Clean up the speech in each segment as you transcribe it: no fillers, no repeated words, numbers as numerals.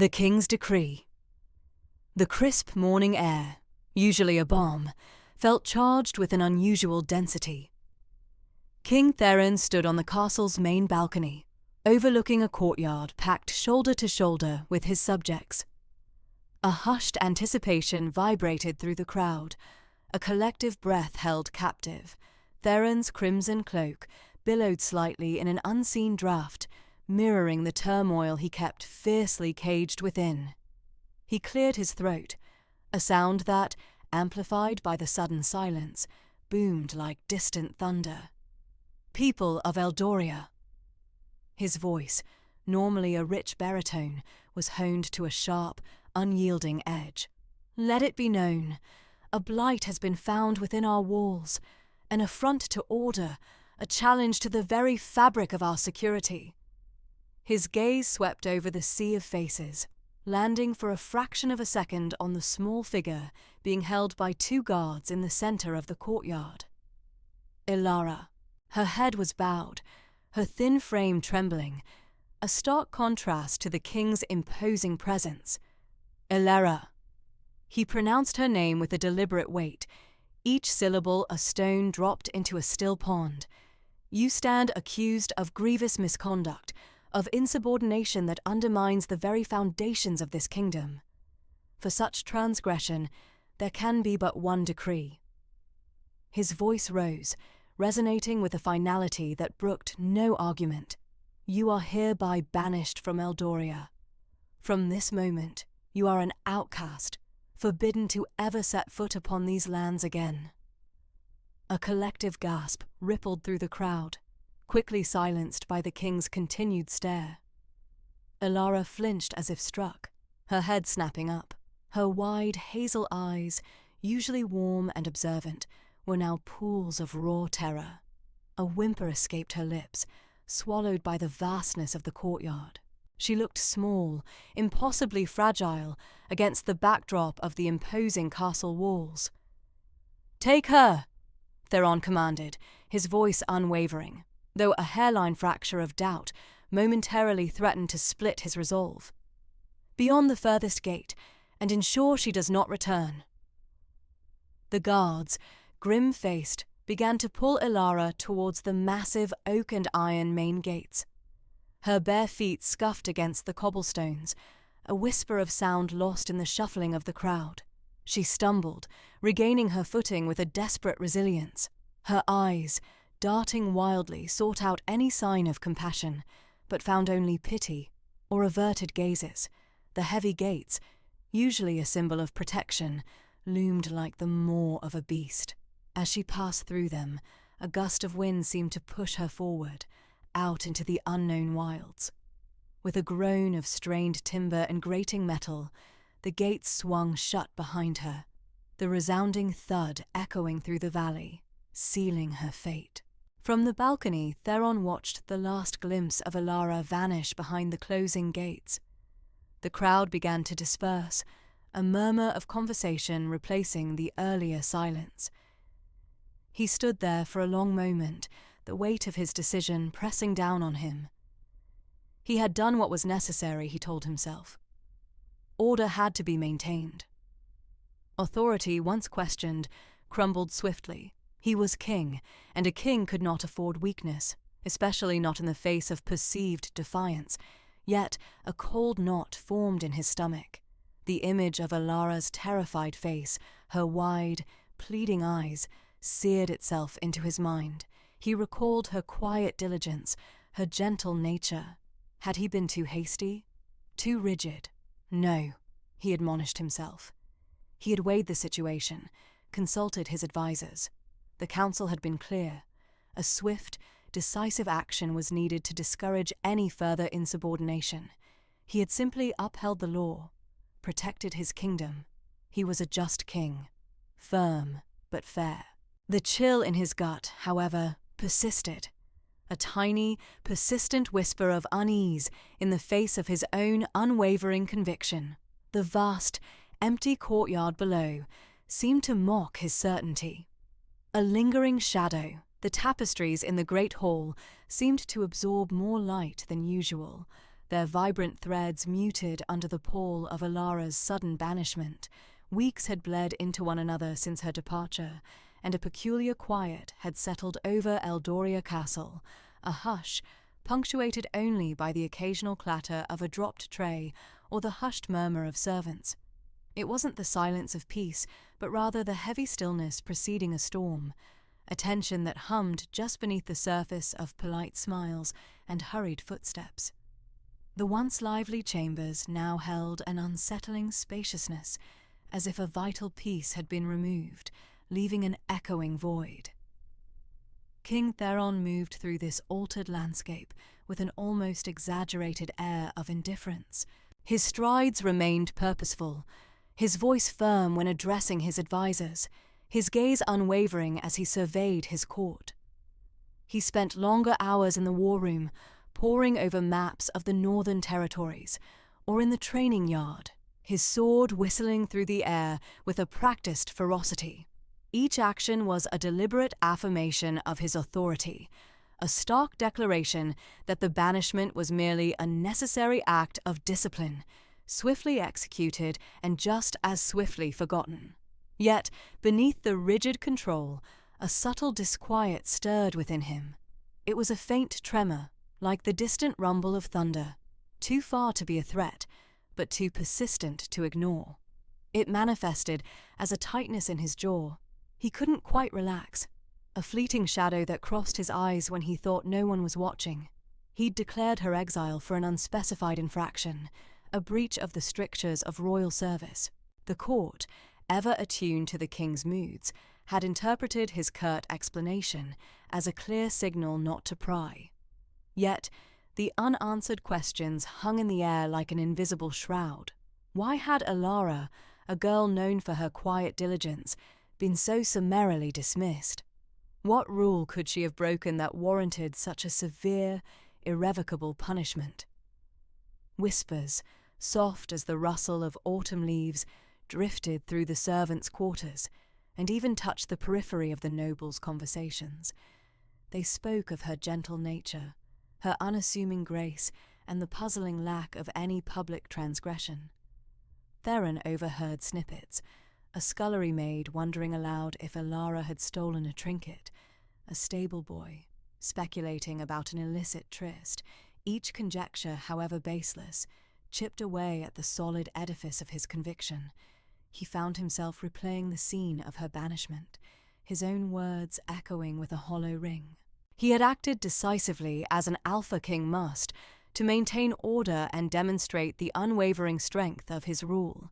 The King's Decree. The crisp morning air, usually a balm, felt charged with an unusual density. King Theron stood on the castle's main balcony, overlooking a courtyard packed shoulder to shoulder with his subjects. A hushed anticipation vibrated through the crowd, a collective breath held captive. Theron's crimson cloak billowed slightly in an unseen draught, mirroring the turmoil he kept fiercely caged within. He cleared his throat, a sound that, amplified by the sudden silence, boomed like distant thunder. "People of Eldoria." His voice, normally a rich baritone, was honed to a sharp, unyielding edge. "Let it be known, a blight has been found within our walls, an affront to order, a challenge to the very fabric of our security." His gaze swept over the sea of faces, landing for a fraction of a second on the small figure being held by two guards in the centre of the courtyard. Ilara. Her head was bowed, her thin frame trembling, a stark contrast to the king's imposing presence. Ilara. He pronounced her name with a deliberate weight, each syllable a stone dropped into a still pond. "You stand accused of grievous misconduct, of insubordination that undermines the very foundations of this kingdom. For such transgression, there can be but one decree." His voice rose, resonating with a finality that brooked no argument. "You are hereby banished from Eldoria. From this moment, you are an outcast, forbidden to ever set foot upon these lands again." A collective gasp rippled through the crowd, quickly silenced by the king's continued stare. Ilara flinched as if struck, her head snapping up. Her wide, hazel eyes, usually warm and observant, were now pools of raw terror. A whimper escaped her lips, swallowed by the vastness of the courtyard. She looked small, impossibly fragile, against the backdrop of the imposing castle walls. "Take her!" Theron commanded, his voice unwavering, though a hairline fracture of doubt momentarily threatened to split his resolve. "Beyond the furthest gate, and ensure she does not return." The guards, grim-faced, began to pull Ilara towards the massive oak and iron main gates. Her bare feet scuffed against the cobblestones, a whisper of sound lost in the shuffling of the crowd. She stumbled, regaining her footing with a desperate resilience. Her eyes, darting wildly, sought out any sign of compassion, but found only pity or averted gazes. The heavy gates, usually a symbol of protection, loomed like the maw of a beast. As she passed through them, a gust of wind seemed to push her forward, out into the unknown wilds. With a groan of strained timber and grating metal, the gates swung shut behind her, the resounding thud echoing through the valley, sealing her fate. From the balcony, Theron watched the last glimpse of Ilara vanish behind the closing gates. The crowd began to disperse, a murmur of conversation replacing the earlier silence. He stood there for a long moment, the weight of his decision pressing down on him. He had done what was necessary, he told himself. Order had to be maintained. Authority, once questioned, crumbled swiftly. He was king, and a king could not afford weakness, especially not in the face of perceived defiance. Yet a cold knot formed in his stomach. The image of Ilara's terrified face, her wide, pleading eyes, seared itself into his mind. He recalled her quiet diligence, her gentle nature. Had he been too hasty? Too rigid? No, he admonished himself. He had weighed the situation, consulted his advisers. The council had been clear. A swift, decisive action was needed to discourage any further insubordination. He had simply upheld the law, protected his kingdom. He was a just king, firm but fair. The chill in his gut, however, persisted. A tiny, persistent whisper of unease in the face of his own unwavering conviction. The vast, empty courtyard below seemed to mock his certainty. A lingering shadow, the tapestries in the great hall seemed to absorb more light than usual. their vibrant threads muted under the pall of Alara's sudden banishment. Weeks had bled into one another since her departure, and a peculiar quiet had settled over Eldoria Castle, a hush punctuated only by the occasional clatter of a dropped tray or the hushed murmur of servants. It wasn't the silence of peace, but rather the heavy stillness preceding a storm, a tension that hummed just beneath the surface of polite smiles and hurried footsteps. The once lively chambers now held an unsettling spaciousness, as if a vital piece had been removed, leaving an echoing void. King Theron moved through this altered landscape with an almost exaggerated air of indifference. His strides remained purposeful, his voice firm when addressing his advisors, his gaze unwavering as he surveyed his court. He spent longer hours in the war room, poring over maps of the northern territories, or in the training yard, his sword whistling through the air with a practiced ferocity. Each action was a deliberate affirmation of his authority, a stark declaration that the banishment was merely a necessary act of discipline, swiftly executed and just as swiftly forgotten. Yet, beneath the rigid control, a subtle disquiet stirred within him. It was a faint tremor, like the distant rumble of thunder, too far to be a threat, but too persistent to ignore. It manifested as a tightness in his jaw. He couldn't quite relax, a fleeting shadow that crossed his eyes when he thought no one was watching. He'd declared her exile for an unspecified infraction, a breach of the strictures of royal service. The court, ever attuned to the king's moods, had interpreted his curt explanation as a clear signal not to pry. Yet, the unanswered questions hung in the air like an invisible shroud. Why had Alara, a girl known for her quiet diligence, been so summarily dismissed? What rule could she have broken that warranted such a severe, irrevocable punishment? Whispers, soft as the rustle of autumn leaves, drifted through the servants' quarters, and even touched the periphery of the nobles' conversations. They spoke of her gentle nature, her unassuming grace, and the puzzling lack of any public transgression. Theron overheard snippets, a scullery maid wondering aloud if Alara had stolen a trinket, a stable boy speculating about an illicit tryst, each conjecture, however baseless, chipped away at the solid edifice of his conviction. He found himself replaying the scene of her banishment, his own words echoing with a hollow ring. He had acted decisively as an alpha king must, to maintain order and demonstrate the unwavering strength of his rule.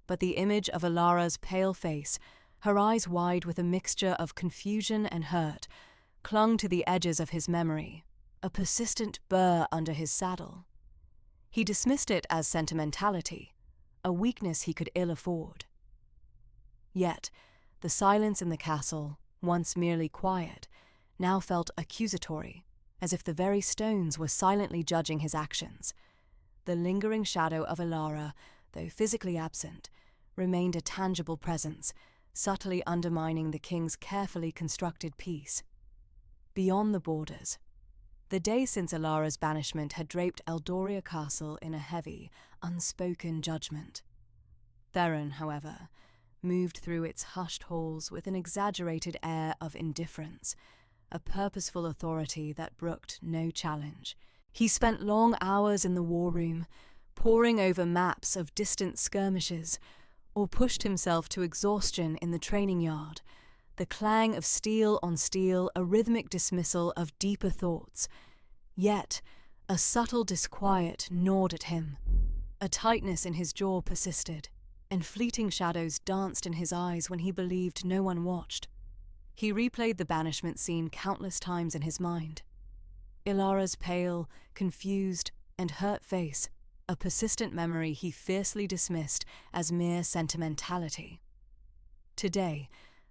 But the image of Alara's pale face, her eyes wide with a mixture of confusion and hurt, clung to the edges of his memory, a persistent burr under his saddle. He dismissed it as sentimentality, a weakness he could ill afford. Yet, the silence in the castle, once merely quiet, now felt accusatory, as if the very stones were silently judging his actions. The lingering shadow of Alara, though physically absent, remained a tangible presence, subtly undermining the king's carefully constructed peace. Beyond the borders, the day since Alara's banishment had draped Eldoria Castle in a heavy, unspoken judgment. Theron, however, moved through its hushed halls with an exaggerated air of indifference, a purposeful authority that brooked no challenge. He spent long hours in the war room, poring over maps of distant skirmishes, or pushed himself to exhaustion in the training yard, the clang of steel on steel a rhythmic dismissal of deeper thoughts. Yet, a subtle disquiet gnawed at him. A tightness in his jaw persisted, and fleeting shadows danced in his eyes when he believed no one watched. He replayed the banishment scene countless times in his mind. Ilara's pale, confused, and hurt face, a persistent memory he fiercely dismissed as mere sentimentality. Today,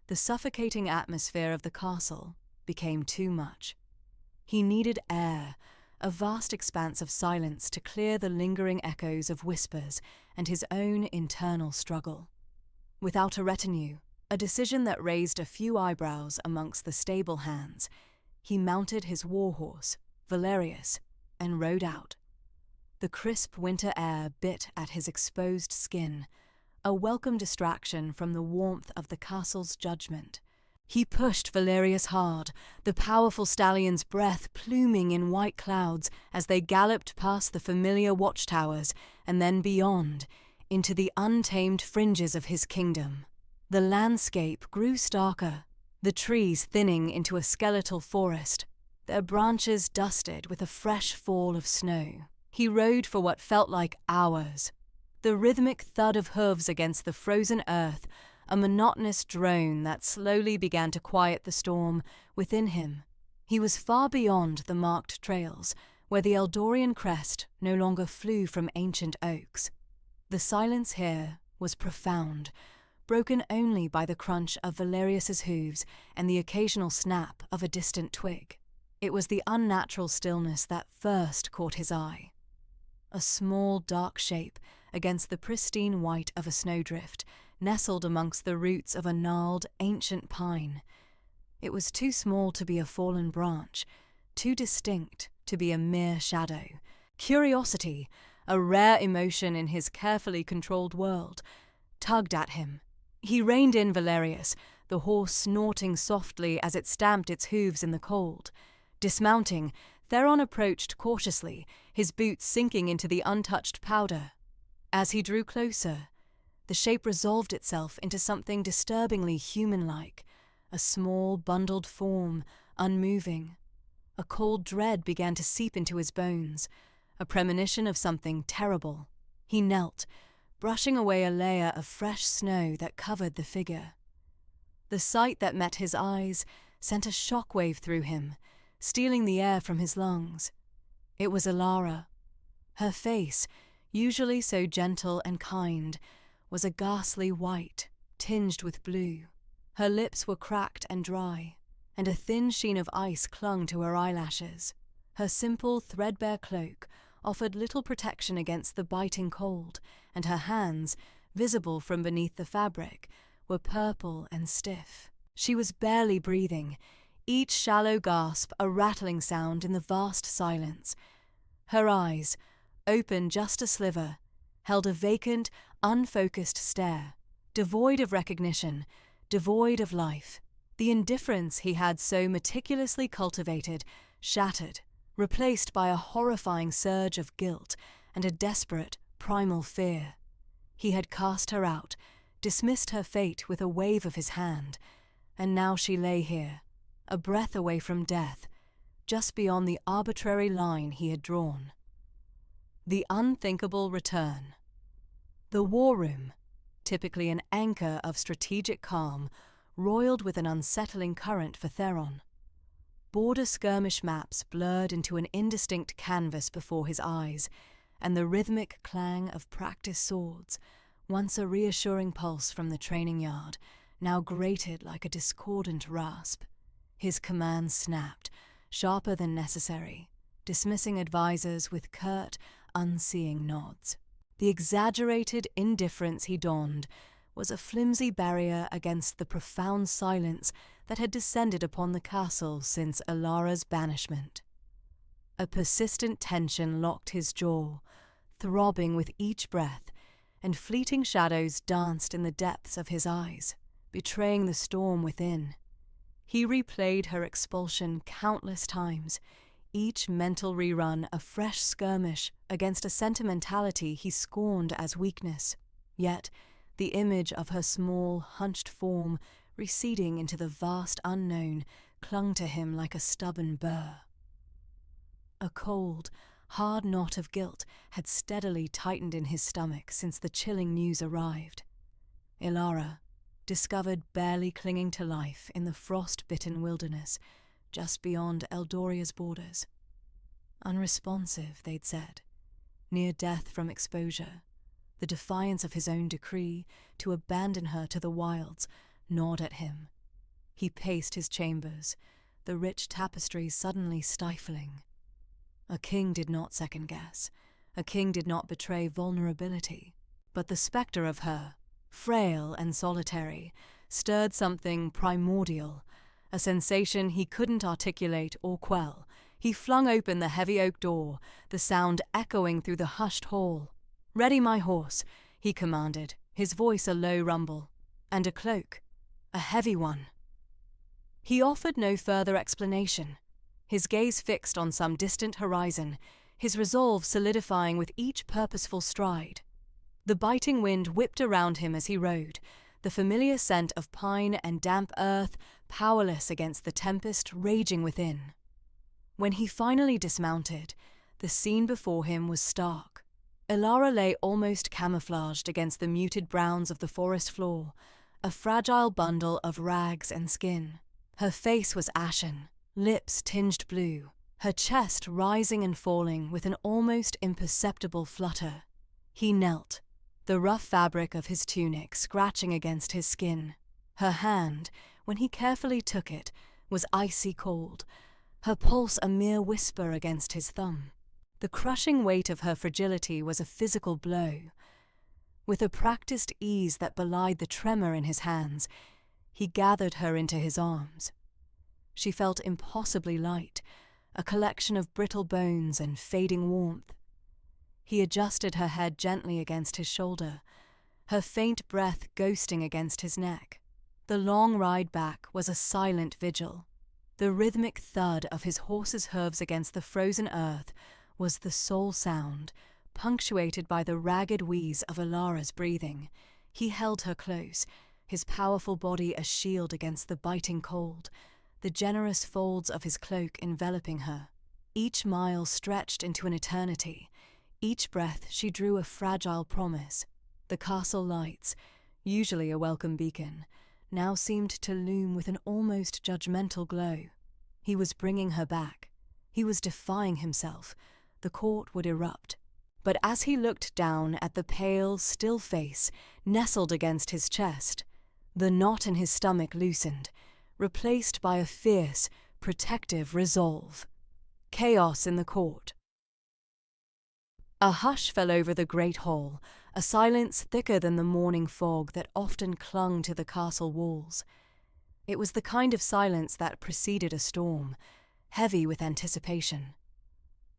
the suffocating atmosphere of the castle became too much. He needed air, a vast expanse of silence to clear the lingering echoes of whispers and his own internal struggle. Without a retinue, a decision that raised a few eyebrows amongst the stable hands, he mounted his war horse, Valerius, and rode out. The crisp winter air bit at his exposed skin, a welcome distraction from the warmth of the castle's judgment. He pushed Valerius hard, the powerful stallion's breath pluming in white clouds as they galloped past the familiar watchtowers and then beyond, into the untamed fringes of his kingdom. The landscape grew starker, the trees thinning into a skeletal forest, their branches dusted with a fresh fall of snow. He rode for what felt like hours. The rhythmic thud of hooves against the frozen earth, a monotonous drone that slowly began to quiet the storm within him. He was far beyond the marked trails, where the Eldorian crest no longer flew from ancient oaks. The silence here was profound, broken only by the crunch of Valerius's hooves and the occasional snap of a distant twig. It was the unnatural stillness that first caught his eye. A small, dark shape against the pristine white of a snowdrift, nestled amongst the roots of a gnarled, ancient pine. It was too small to be a fallen branch, too distinct to be a mere shadow. Curiosity, a rare emotion in his carefully controlled world, tugged at him. He reined in Valerius, the horse snorting softly as it stamped its hooves in the cold. Dismounting, Theron approached cautiously, his boots sinking into the untouched powder. As he drew closer, the shape resolved itself into something disturbingly human-like, a small, bundled form, unmoving. A cold dread began to seep into his bones, a premonition of something terrible. He knelt, brushing away a layer of fresh snow that covered the figure. The sight that met his eyes sent a shockwave through him, stealing the air from his lungs. It was Alara. Her face, usually so gentle and kind, was a ghastly white, tinged with blue. Her lips were cracked and dry, and a thin sheen of ice clung to her eyelashes. Her simple, threadbare cloak offered little protection against the biting cold, and her hands, visible from beneath the fabric, were purple and stiff. She was barely breathing, each shallow gasp a rattling sound in the vast silence. Her eyes, open just a sliver, held a vacant, unfocused stare, devoid of recognition, devoid of life. The indifference he had so meticulously cultivated shattered, replaced by a horrifying surge of guilt and a desperate, primal fear. He had cast her out, dismissed her fate with a wave of his hand, and now she lay here, a breath away from death, just beyond the arbitrary line he had drawn. The unthinkable return. The war room, typically an anchor of strategic calm, roiled with an unsettling current for Theron. Border skirmish maps blurred into an indistinct canvas before his eyes, and the rhythmic clang of practiced swords, once a reassuring pulse from the training yard, now grated like a discordant rasp. His commands snapped, sharper than necessary, dismissing advisors with curt, unseeing nods. The exaggerated indifference he donned was a flimsy barrier against the profound silence that had descended upon the castle since Alara's banishment. A persistent tension locked his jaw, throbbing with each breath, and fleeting shadows danced in the depths of his eyes, betraying the storm within. He replayed her expulsion countless times, each mental rerun a fresh skirmish against a sentimentality he scorned as weakness. Yet, the image of her small, hunched form receding into the vast unknown clung to him like a stubborn burr. A cold, hard knot of guilt had steadily tightened in his stomach since the chilling news arrived. Alara, discovered barely clinging to life in the frost-bitten wilderness just beyond Eldoria's borders. Unresponsive, they'd said, near death from exposure, the defiance of his own decree to abandon her to the wilds gnawed at him. He paced his chambers, the rich tapestries suddenly stifling. A king did not second-guess. A king did not betray vulnerability. But the spectre of her, frail and solitary, stirred something primordial, a sensation he couldn't articulate or quell, He flung open the heavy oak door, the sound echoing through the hushed hall. "Ready my horse," he commanded, his voice a low rumble. "And a cloak. A heavy one." He offered no further explanation, his gaze fixed on some distant horizon, his resolve solidifying with each purposeful stride. The biting wind whipped around him as he rode, the familiar scent of pine and damp earth powerless against the tempest raging within. When he finally dismounted, the scene before him was stark. Elara lay almost camouflaged against the muted browns of the forest floor, a fragile bundle of rags and skin. Her face was ashen, lips tinged blue, her chest rising and falling with an almost imperceptible flutter. He knelt, the rough fabric of his tunic scratching against his skin. Her hand, when he carefully took it, was icy cold, her pulse a mere whisper against his thumb. The crushing weight of her fragility was a physical blow. With a practiced ease that belied the tremor in his hands, he gathered her into his arms. She felt impossibly light, a collection of brittle bones and fading warmth. He adjusted her head gently against his shoulder, her faint breath ghosting against his neck. The long ride back was a silent vigil. The rhythmic thud of his horse's hooves against the frozen earth was the sole sound, punctuated by the ragged wheeze of Elara's breathing. He held her close, his powerful body a shield against the biting cold, the generous folds of his cloak enveloping her. Each mile stretched into an eternity. Each breath she drew a fragile promise. The castle lights, usually a welcome beacon, now seemed to loom with an almost judgmental glow. He was bringing her back. He was defying himself. The court would erupt. But as he looked down at the pale, still face nestled against his chest, the knot in his stomach loosened, replaced by a fierce, protective resolve. Chaos in the court. A hush fell over the great hall, a silence thicker than the morning fog that often clung to the castle walls. It was the kind of silence that preceded a storm, heavy with anticipation.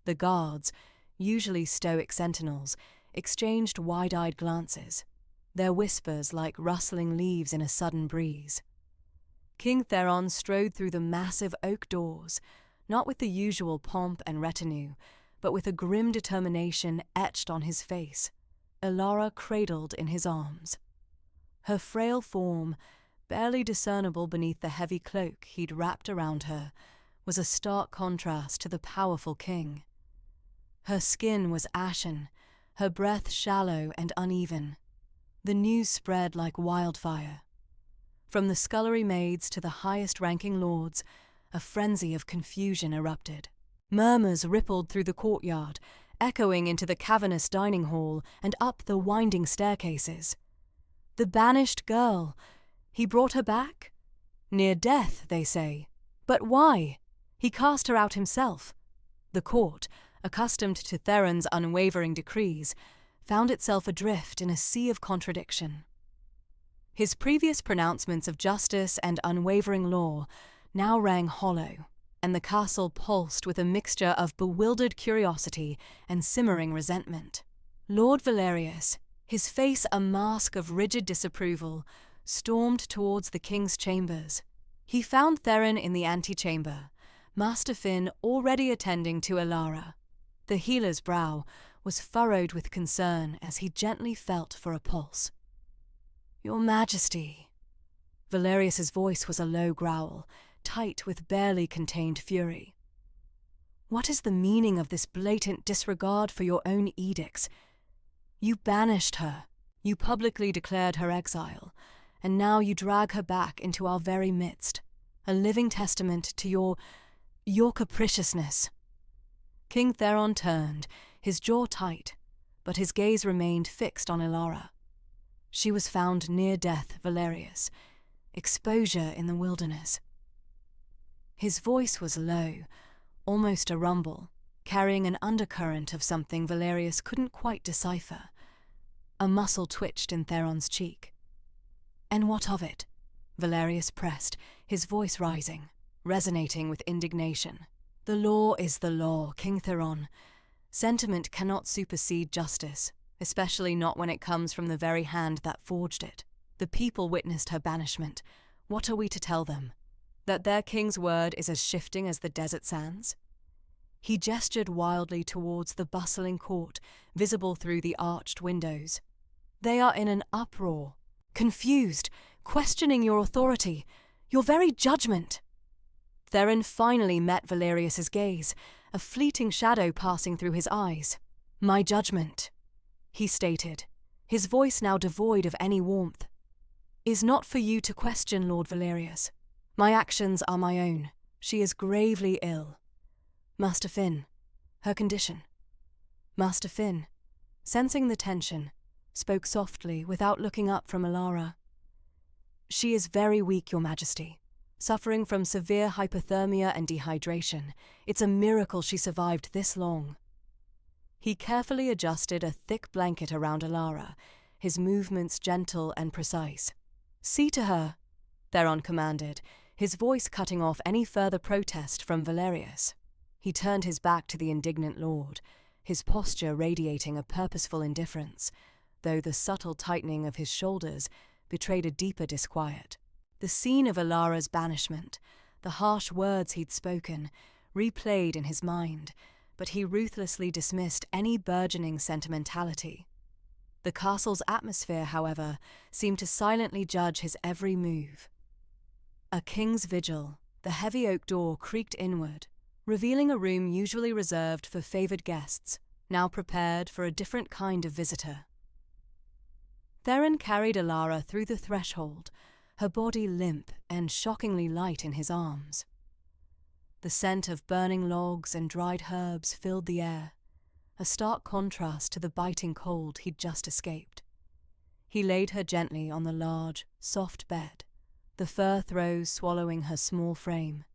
The guards, usually stoic sentinels, exchanged wide-eyed glances, their whispers like rustling leaves in a sudden breeze. King Theron strode through the massive oak doors, not with the usual pomp and retinue, but with a grim determination etched on his face, Elara cradled in his arms. Her frail form, barely discernible beneath the heavy cloak he'd wrapped around her, was a stark contrast to the powerful king. Her skin was ashen, her breath shallow and uneven. The news spread like wildfire. From the scullery maids to the highest-ranking lords, a frenzy of confusion erupted. Murmurs rippled through the courtyard, echoing into the cavernous dining hall and up the winding staircases. The banished girl. He brought her back? Near death, they say. But why? He cast her out himself. The court, accustomed to Theron's unwavering decrees, found itself adrift in a sea of contradiction. His previous pronouncements of justice and unwavering law now rang hollow, and the castle pulsed with a mixture of bewildered curiosity and simmering resentment. Lord Valerius, his face a mask of rigid disapproval, stormed towards the king's chambers. He found Theron in the antechamber, Master Finn already attending to Elara. The healer's brow was furrowed with concern as he gently felt for a pulse. "Your Majesty." Valerius's voice was a low growl, tight with barely contained fury. "What is the meaning of this blatant disregard for your own edicts? You banished her, you publicly declared her exile, and now you drag her back into our very midst, a living testament to your capriciousness." King Theron turned, his jaw tight, but his gaze remained fixed on Elara. She was found near death, Valerius. Exposure in the wilderness. His voice was low, almost a rumble, carrying an undercurrent of something Valerius couldn't quite decipher. A muscle twitched in Theron's cheek. "And what of it?" Valerius pressed, his voice rising, resonating with indignation. The law is the law, King Theron. Sentiment cannot supersede justice, especially not when it comes from the very hand that forged it. The people witnessed her banishment. What are we to tell them? That their king's word is as shifting as the desert sands? He gestured wildly towards the bustling court, visible through the arched windows. They are in an uproar, confused, questioning your authority, your very judgment. Theron finally met Valerius's gaze, a fleeting shadow passing through his eyes. "My judgment," he stated, his voice now devoid of any warmth, "is not for you to question, Lord Valerius. My actions are my own. She is gravely ill. Master Finn, her condition." Master Finn, sensing the tension, spoke softly without looking up from Alara. "She is very weak, Your Majesty, suffering from severe hypothermia and dehydration. It's a miracle she survived this long." He carefully adjusted a thick blanket around Alara, his movements gentle and precise. "See to her," Theron commanded, his voice cutting off any further protest from Valerius. He turned his back to the indignant lord, his posture radiating a purposeful indifference, though the subtle tightening of his shoulders betrayed a deeper disquiet. The scene of Alara's banishment, the harsh words he'd spoken, replayed in his mind, but he ruthlessly dismissed any burgeoning sentimentality. The castle's atmosphere, however, seemed to silently judge his every move. A king's vigil, the heavy oak door creaked inward, revealing a room usually reserved for favoured guests, now prepared for a different kind of visitor. Theron carried Alara through the threshold, her body limp and shockingly light in his arms. The scent of burning logs and dried herbs filled the air, a stark contrast to the biting cold he'd just escaped. He laid her gently on the large, soft bed, the fur throws swallowing her small frame.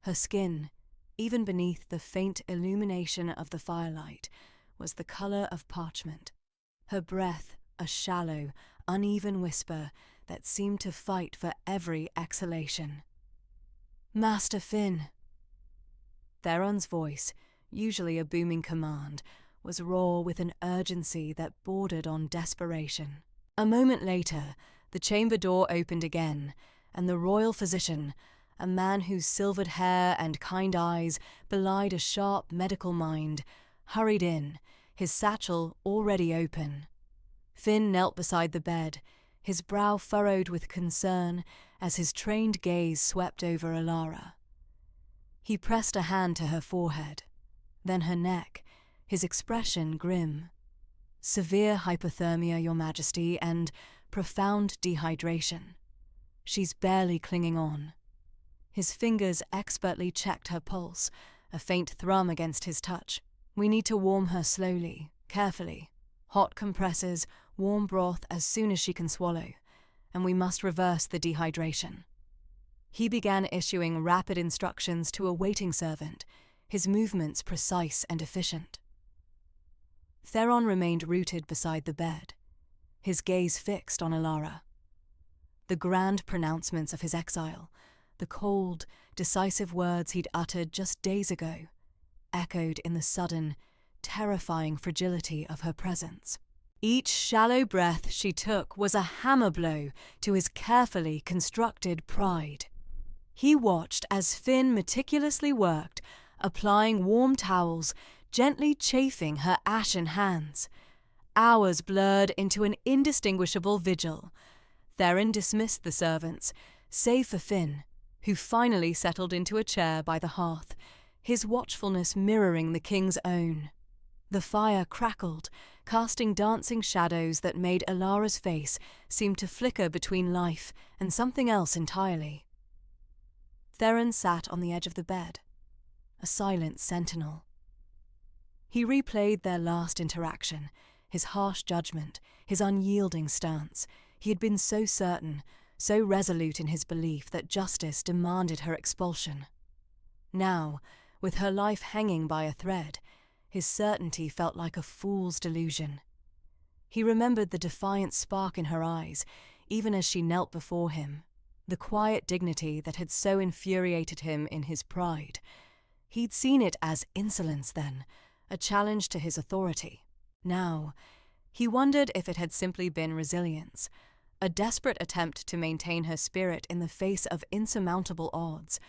Her skin, even beneath the faint illumination of the firelight, was the colour of parchment. Her breath a shallow, uneven whisper that seemed to fight for every exhalation. "Master Finn." Theron's voice, usually a booming command, was raw with an urgency that bordered on desperation. A moment later, the chamber door opened again, and the royal physician, a man whose silvered hair and kind eyes belied a sharp medical mind, hurried in, his satchel already open. Finn knelt beside the bed, his brow furrowed with concern as his trained gaze swept over Alara. He pressed a hand to her forehead, then her neck, his expression grim. "Severe hypothermia, Your Majesty, and profound dehydration. She's barely clinging on." His fingers expertly checked her pulse, a faint thrum against his touch. "We need to warm her slowly, carefully. Hot compresses, warm broth as soon as she can swallow, and we must reverse the dehydration." He began issuing rapid instructions to a waiting servant, his movements precise and efficient. Theron remained rooted beside the bed, his gaze fixed on Alara. The grand pronouncements of his exile, the cold, decisive words he'd uttered just days ago, echoed in the sudden, terrifying fragility of her presence. Each shallow breath she took was a hammer blow to his carefully constructed pride. He watched as Finn meticulously worked, applying warm towels, gently chafing her ashen hands. Hours blurred into an indistinguishable vigil. Theron dismissed the servants, save for Finn, who finally settled into a chair by the hearth, his watchfulness mirroring the king's own. The fire crackled, casting dancing shadows that made Alara's face seem to flicker between life and something else entirely. Theron sat on the edge of the bed, a silent sentinel. He replayed their last interaction, his harsh judgment, his unyielding stance. He had been so certain, so resolute in his belief that justice demanded her expulsion. Now, with her life hanging by a thread, his certainty felt like a fool's delusion. He remembered the defiant spark in her eyes, even as she knelt before him, the quiet dignity that had so infuriated him in his pride. He'd seen it as insolence then, a challenge to his authority. Now, he wondered if it had simply been resilience, a desperate attempt to maintain her spirit in the face of insurmountable odds.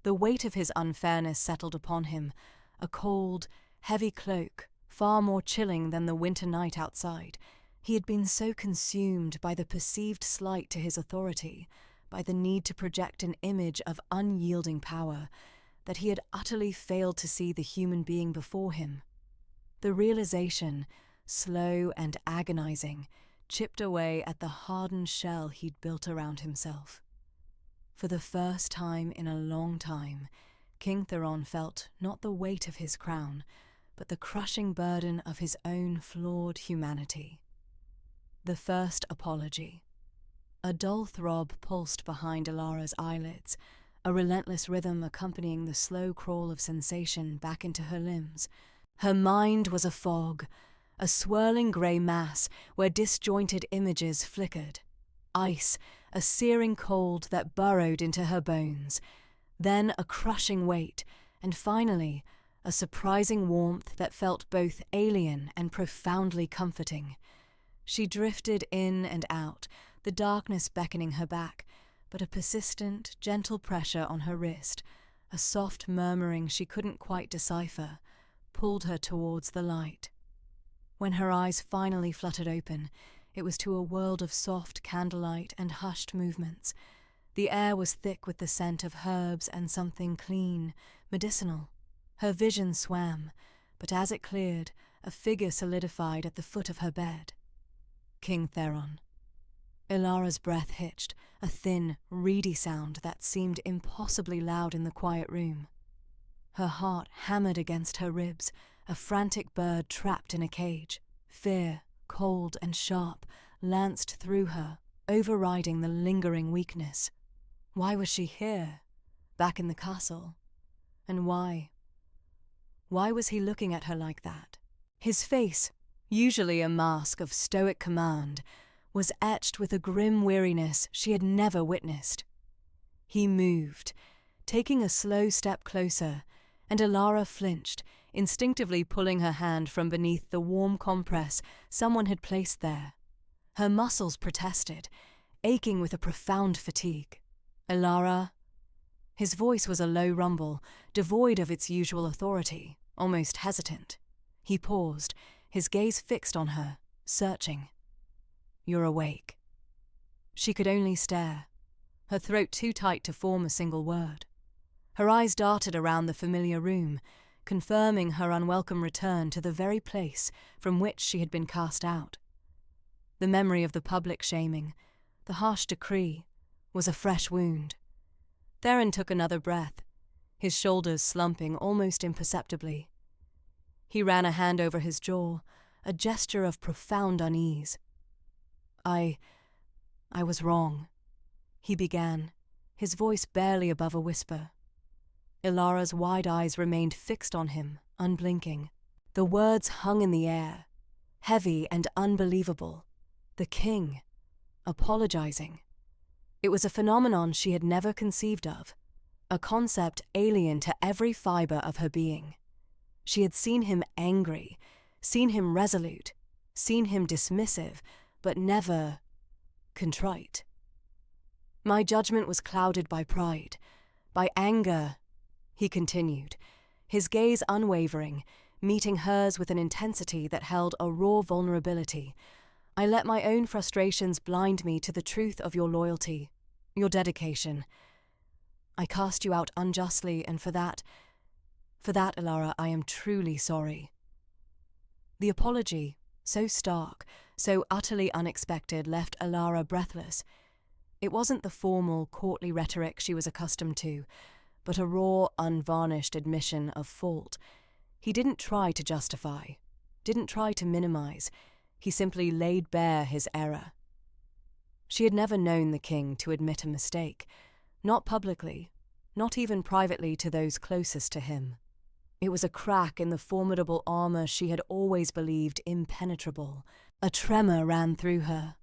The weight of his unfairness settled upon him, a cold, heavy cloak, far more chilling than the winter night outside. He had been so consumed by the perceived slight to his authority, by the need to project an image of unyielding power, that he had utterly failed to see the human being before him. The realization, slow and agonizing, chipped away at the hardened shell he'd built around himself. For the first time in a long time, King Theron felt not the weight of his crown, but the crushing burden of his own flawed humanity. The first apology. A dull throb pulsed behind Alara's eyelids, a relentless rhythm accompanying the slow crawl of sensation back into her limbs. Her mind was a fog, a swirling grey mass where disjointed images flickered. Ice, a searing cold that burrowed into her bones. Then a crushing weight, and finally, a surprising warmth that felt both alien and profoundly comforting. She drifted in and out, the darkness beckoning her back, but a persistent, gentle pressure on her wrist, a soft murmuring she couldn't quite decipher, pulled her towards the light. When her eyes finally fluttered open, it was to a world of soft candlelight and hushed movements. The air was thick with the scent of herbs and something clean, medicinal. Her vision swam, but as it cleared, a figure solidified at the foot of her bed. King Theron. Ilara's breath hitched, a thin, reedy sound that seemed impossibly loud in the quiet room. Her heart hammered against her ribs, a frantic bird trapped in a cage. Fear, cold and sharp, lanced through her, overriding the lingering weakness. Why was she here, back in the castle? And why? Why was he looking at her like that? His face, usually a mask of stoic command, was etched with a grim weariness she had never witnessed. He moved, taking a slow step closer, and Ilara flinched, instinctively pulling her hand from beneath the warm compress someone had placed there. Her muscles protested, aching with a profound fatigue. Ilara. His voice was a low rumble, devoid of its usual authority, almost hesitant. He paused, his gaze fixed on her, searching. You're awake. She could only stare, her throat too tight to form a single word. Her eyes darted around the familiar room, confirming her unwelcome return to the very place from which she had been cast out. The memory of the public shaming, the harsh decree, was a fresh wound. Theron took another breath, his shoulders slumping almost imperceptibly. He ran a hand over his jaw, a gesture of profound unease. I was wrong, he began, his voice barely above a whisper. Ilara's wide eyes remained fixed on him, unblinking. The words hung in the air, heavy and unbelievable. The king, apologizing. It was a phenomenon she had never conceived of, a concept alien to every fiber of her being. She had seen him angry, seen him resolute, seen him dismissive, but never contrite. My judgment was clouded by pride, by anger, he continued, his gaze unwavering, meeting hers with an intensity that held a raw vulnerability. I let my own frustrations blind me to the truth of your loyalty, your dedication. I cast you out unjustly, and for that, Ilara, I am truly sorry. The apology, so stark, so utterly unexpected, left Ilara breathless. It wasn't the formal, courtly rhetoric she was accustomed to, but a raw, unvarnished admission of fault. He didn't try to justify, didn't try to minimize. He simply laid bare his error. She had never known the king to admit a mistake, not publicly, not even privately to those closest to him. It was a crack in the formidable armor she had always believed impenetrable. A tremor ran through her,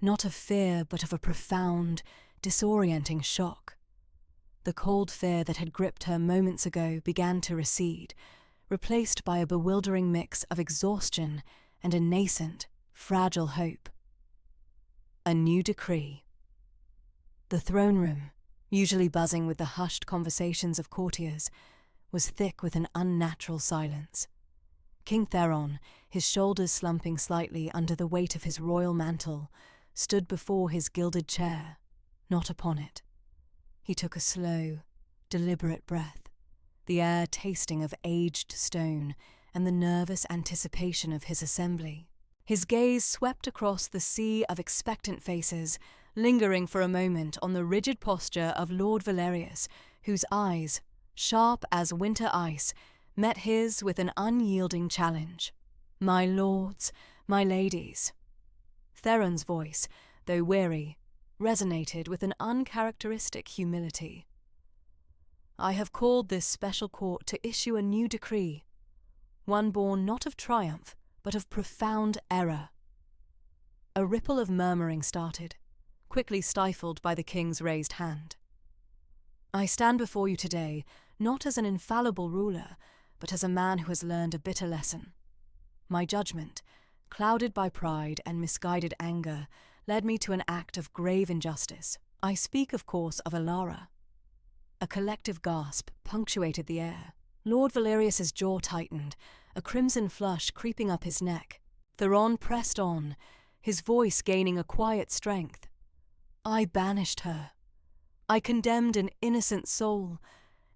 not of fear but of a profound, disorienting shock. The cold fear that had gripped her moments ago began to recede, replaced by a bewildering mix of exhaustion and a nascent, fragile hope. A new decree. The throne room, usually buzzing with the hushed conversations of courtiers, was thick with an unnatural silence. King Theron, his shoulders slumping slightly under the weight of his royal mantle, stood before his gilded chair, not upon it. He took a slow, deliberate breath, the air tasting of aged stone and the nervous anticipation of his assembly. His gaze swept across the sea of expectant faces, lingering for a moment on the rigid posture of Lord Valerius, whose eyes, sharp as winter ice, met his with an unyielding challenge. "My lords, my ladies." Theron's voice, though weary, resonated with an uncharacteristic humility. "I have called this special court to issue a new decree, one born not of triumph, but of profound error." A ripple of murmuring started, quickly stifled by the king's raised hand. "I stand before you today, not as an infallible ruler, but as a man who has learned a bitter lesson. My judgment, clouded by pride and misguided anger, led me to an act of grave injustice. I speak, of course, of Elara." A collective gasp punctuated the air. Lord Valerius's jaw tightened, a crimson flush creeping up his neck. Theron pressed on, his voice gaining a quiet strength. "I banished her. I condemned an innocent soul,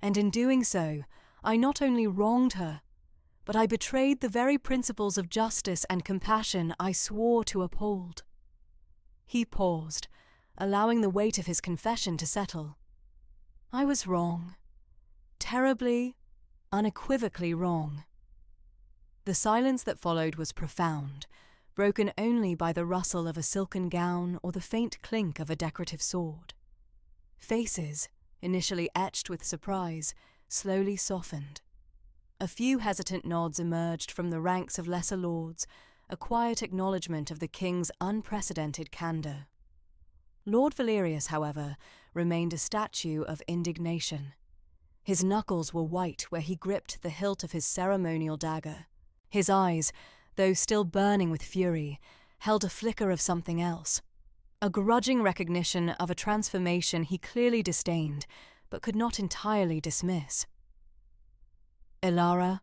and in doing so, I not only wronged her, but I betrayed the very principles of justice and compassion I swore to uphold." He paused, allowing the weight of his confession to settle. "I was wrong. Terribly, unequivocally wrong." The silence that followed was profound, broken only by the rustle of a silken gown or the faint clink of a decorative sword. Faces, initially etched with surprise, slowly softened. A few hesitant nods emerged from the ranks of lesser lords, a quiet acknowledgement of the king's unprecedented candour. Lord Valerius, however, remained a statue of indignation. His knuckles were white where he gripped the hilt of his ceremonial dagger. His eyes, though still burning with fury, held a flicker of something else, a grudging recognition of a transformation he clearly disdained, but could not entirely dismiss. "Elara,"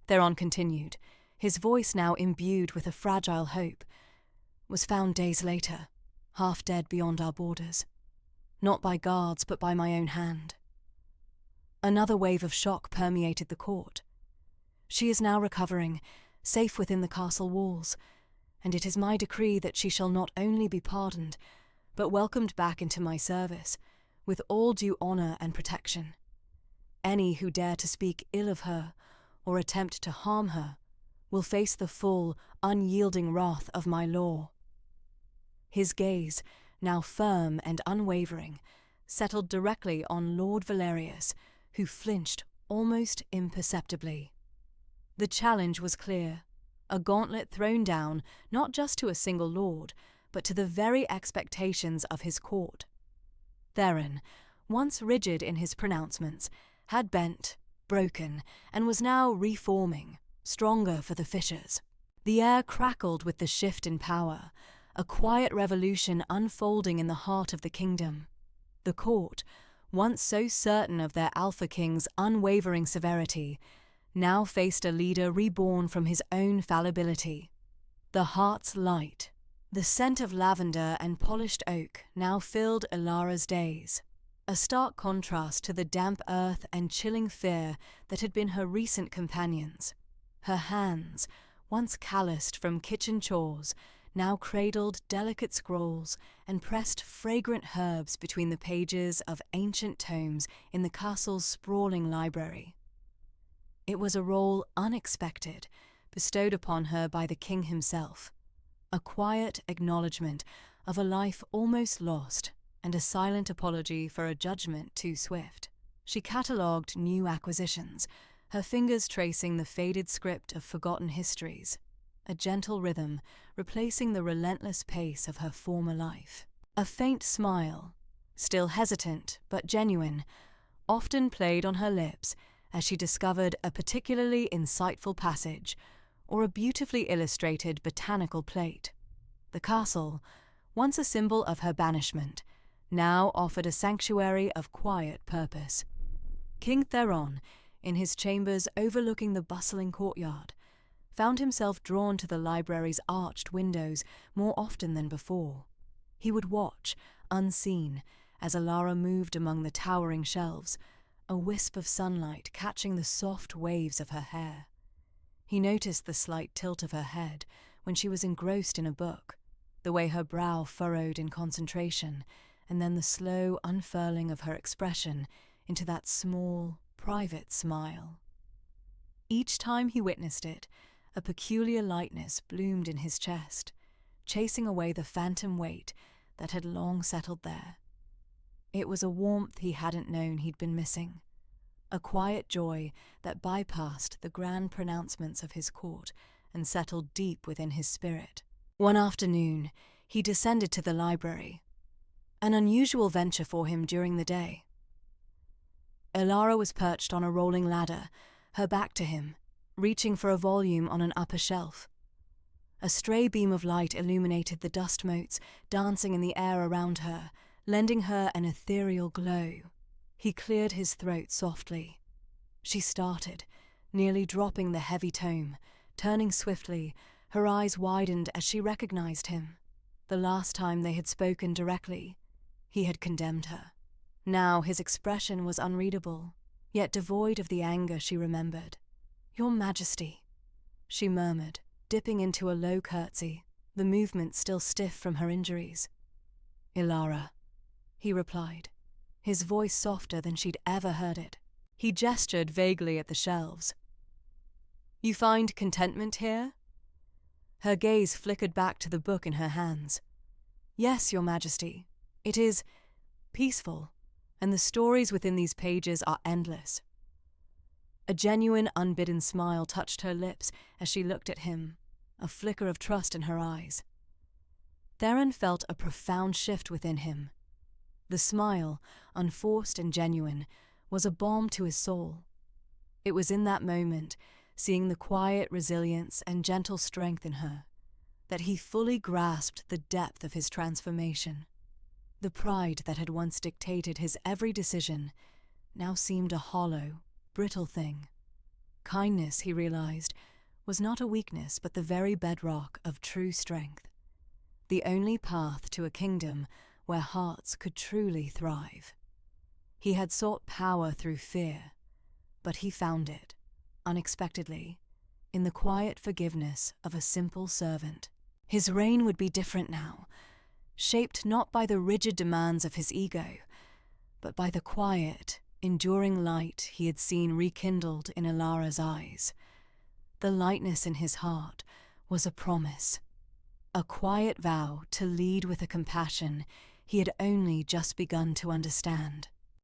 Theron continued, his voice now imbued with a fragile hope, "was found days later, half dead beyond our borders. Not by guards, but by my own hand." Another wave of shock permeated the court. "She is now recovering, safe within the castle walls, and it is my decree that she shall not only be pardoned, but welcomed back into my service, with all due honour and protection. Any who dare to speak ill of her, or attempt to harm her, will face the full, unyielding wrath of my law." His gaze, now firm and unwavering, settled directly on Lord Valerius, who flinched almost imperceptibly. The challenge was clear, a gauntlet thrown down not just to a single lord, but to the very expectations of his court. Theron, once rigid in his pronouncements, had bent, broken, and was now reforming, stronger for the fissures. The air crackled with the shift in power, a quiet revolution unfolding in the heart of the kingdom. The court, once so certain of their Alpha King's unwavering severity, now faced a leader reborn from his own fallibility. The heart's light, the scent of lavender and polished oak now filled Elara's days, a stark contrast to the damp earth and chilling fear that had been her recent companions. Her hands, once calloused from kitchen chores, now cradled delicate scrolls and pressed fragrant herbs between the pages of ancient tomes in the castle's sprawling library. It was a role unexpected, bestowed upon her by the king himself, a quiet acknowledgement of a life almost lost and a silent apology for a judgment too swift. She catalogued new acquisitions, her fingers tracing the faded script of forgotten histories, a gentle rhythm replacing the relentless pace of her former life. A faint smile, still hesitant but genuine, often played on her lips as she discovered a particularly insightful passage or a beautifully illustrated botanical plate. The castle, once a symbol of her banishment, now offered a sanctuary of quiet purpose. King Theron, in his chambers overlooking the bustling courtyard, found himself drawn to the library's arched windows more often than before. He would watch, unseen, as Alara moved among the towering shelves, a wisp of sunlight catching the soft waves of her hair. He noticed the slight tilt of her head when she was engrossed in a book, the way her brow furrowed in concentration, and then the slow unfurling of her expression into that small, private smile. Each time he witnessed it, a peculiar lightness bloomed in his chest, chasing away the phantom weight that had long settled there. It was a warmth he hadn't known he'd been missing, a quiet joy that bypassed the grand pronouncements of his court and settled deep within his spirit. One afternoon, he descended to the library, an unusual venture for him during the day. Alara was perched on a rolling ladder, her back to him, reaching for a volume on an upper shelf. A stray beam of light illuminated the dust motes dancing in the air around her, lending her an ethereal glow. He cleared his throat softly. She started, nearly dropping the heavy tome, turning swiftly, her eyes widened as she recognized him. The last time they had spoken directly, he had condemned her. Now his expression was unreadable, yet devoid of the anger she remembered. "Your Majesty," she murmured, dipping into a low curtsy, the movement still stiff from her injuries. "Alara," he replied, his voice softer than she'd ever heard it. He gestured vaguely at the shelves. "You find contentment here?" Her gaze flickered back to the book in her hands. "Yes, Your Majesty. It is peaceful, and the stories within these pages are endless." A genuine, unbidden smile touched her lips as she looked at him, a flicker of trust in her eyes. Theron felt a profound shift within him. The smile, unforced and genuine, was a balm to his soul. It was in that moment, seeing the quiet resilience and gentle strength in her, that he fully grasped the depth of his transformation. The pride that had once dictated his every decision now seemed a hollow, brittle thing. Kindness, he realized, was not a weakness but the very bedrock of true strength, the only path to a kingdom where hearts could truly thrive. He had sought power through fear, but he found it, unexpectedly, in the quiet forgiveness of a simple servant. His reign would be different now, shaped not by the rigid demands of his ego, but by the quiet, enduring light he had seen rekindled in Alara's eyes. The lightness in his heart was a promise, a quiet vow to lead with a compassion he had only just begun to understand.